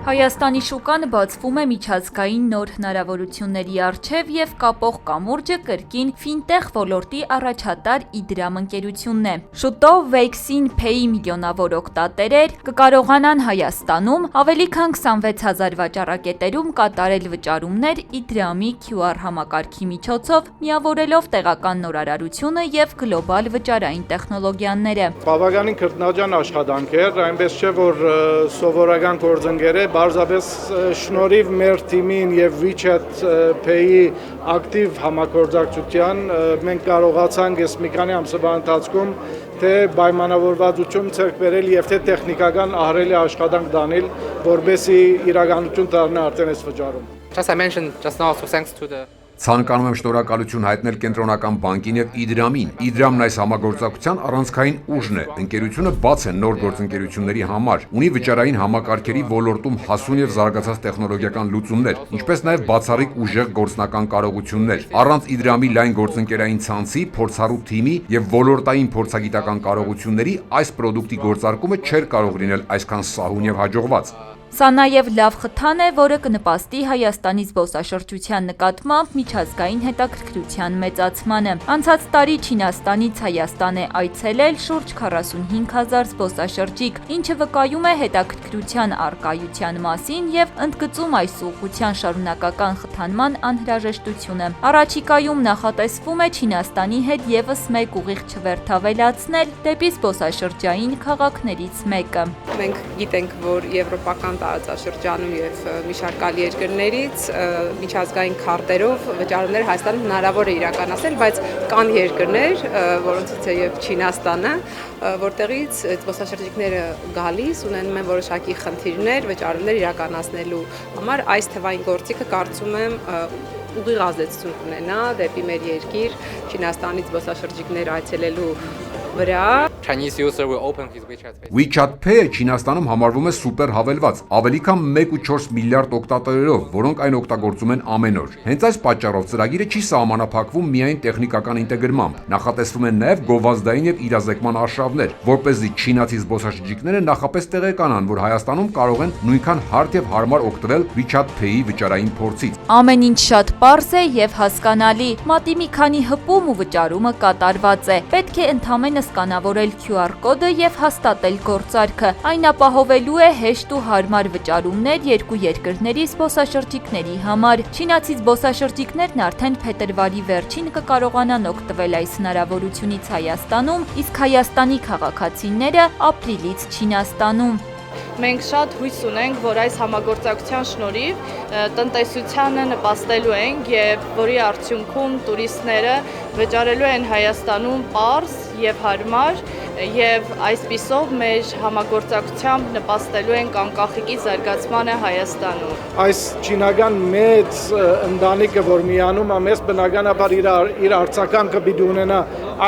Հայաստանի շուկան բացվում է միջազգային նոր հնարավորությունների առջև և կապող կամուրջը կրկին ֆինտեխ ոլորտի առաջատար Իդրամ ընկերությունն է։ Շուտով Wexin Pay միլիոնավոր օգտատերեր կկարողանան Հայաստանում ավելի քան 26,000 վաճառակետերում կատարել վճարումներ Իդրամի QR համակարգի միջոցով, միավորելով տեղական նորարարությունը և գլոբալ վճարային տեխնոլոգիաները։ Բավականին քրտնաջան աշխատանք էր, այնպես չէ, որ սովորական գործընկեր է, բարձրապես շնորհիվ մեր թիմին և WeChat Pay-ի ակտիվ համագործակցության մենք կարողացանք այս մի քանի ամսվա ընթացքում թե պայմանավորվածություն ձեռք բերել և թե տեխնիկական ահռելի աշխատանք դանել, որպեսզի իրականություն դառնա արդեն այս վճարում։ As I mentioned just now, so thanks to the Ցանկանում եմ շնորհակալություն հայտնել Կենտրոնական բանկին և Իդրամին։ Իդրամն այս համագործակցության առանցքային ուժն է։ Ընկերությունը բաց է նոր գործընկերությունների համար, ունի վճարային համակարգերի ոլորտում հասուն և զարգացած տեխնոլոգիական լուծումներ, ինչպես նաև բացառիկ ուժեղ գործնական կարողություններ։ Առանց Իդրամի լայն գործընկերային ցանցի, փորձառու թիմի և ոլորտային փորձագիտական կարողությունների այս պրոդուկտի գործարկումը չէր կարող լինել այսքան սահուն և հաջողված։ Սա նաև լավ խթան է, որը կնպաստի Հայաստանի զբոսաշրջության նկատմամբ միջազգային հետաքրքրության մեծացմանը։ Անցած տարի Չինաստանից Հայաստան է այցելել շուրջ 45,000 զբոսաշրջիկ, ինչը վկայում է հետաքրքրության առկայության մասին և ընդգծում այս ուղղության շարունակական խթանման անհրաժեշտությունը։ Առաջիկայում նախատեսվում է Չինաստանի հետ ևս մեկ ուղիղ չվերթավելացնել դեպի զբոսաշրջային քաղաքներից մեկը։ Մենք գիտենք, որ եվրոպական տարածաշրջանում եւ մի շարք այլ երկրներից միջազգային քարտերով վճարումներ Հայաստանում հնարավոր է իրականացնել, բայց կան երկրներ, որոնցից է եւ Չինաստանը, որտեղից զբոսաշրջիկները գալիս ունենում են որոշակի խնդիրներ վճարումներ իրականացնելու համար։ Այս թվային գործիքը կարծում եմ ուղիղ ազդեցություն կունենա դեպի մեր երկիր Չինաստանից զբոսաշրջիկներ այցելելու վրա։ Chinese user will open his WeChat Pay. WeChat Pay-ը Չինաստանում համարվում է սուպեր հավելված, ավելի քան 1.4 միլիարդ օգտատերերով, որոնք այն օգտագործում են ամեն օր։ Հենց այս պատճառով ծրագիրը չի սահմանափակվում միայն տեխնիկական ինտեգրմամբ։ Նախատեսվում են նաև գովազդային և իրազեկման արշավներ, որպեսզի չինացի զբոսաշրջիկները նախապես տեղեկանան, որ Հայաստանում կարող են նույնքան հարթ և հարմար օգտվել WeChat Pay-ի վճարային փորձից։ Ամեն ինչ շատ պարզ է և հասկանալի։ Մատի մի քանի հպում ու վճարումը կատարված է։ Պետք է ընդամենը սկանավորել QR կոդը և հաստատել գործարքը։ Այն ապահովելու է հեշտ ու հարմար վճարումներ երկու երկրների զբոսաշրջիկների համար։ Չինացի զբոսաշրջիկներն արդեն փետրվարի վերջին կկարողանան օգտվել այս հնարավորությունից Հայաստանում, իսկ Հայաստանի քաղաքացիները ապրիլից Չինաստանում։ Մենք շատ հույս ունենք, որ այս համագործակցության շնորհիվ տնտեսությանը նպաստելու ենք և որի արդյունքում տուրիստները վճարելու են Հայաստանում պարզ և հարմար և այսպիսով մեր համագործակցությամբ նպաստելու ենք անկախիկի զարգացմանը Հայաստանում։ Այս չինական մեծ ընտանիքը, որ միանում է մեզ, բնականաբար իր արձագանքը պիտի ունենա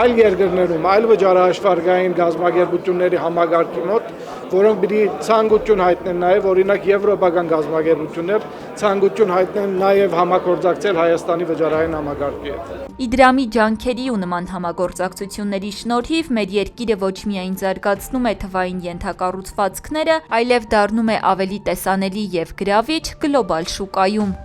այլ երկրներում, այլ վճարահաշվարկային գազམ་ագերբությունների համագարկի մոտ, որոնք պիտի ցանկություն հայտնեն նաև օրինակ եվրոպական գազམ་ագերբություններ ցանկություն հայտնեն նաև համագործակցել Հայաստանի վճարային համագարկի հետ։ Իդրամի ջանքերի ու նման համագործակցությունների շնորհիվ մեր երկիրը ոչ միայն զարգացնում է թվային ենթակառուցվածքները, այլև դառնում է ավելի տեսանելի և գրավիչ գլոբալ շուկայում։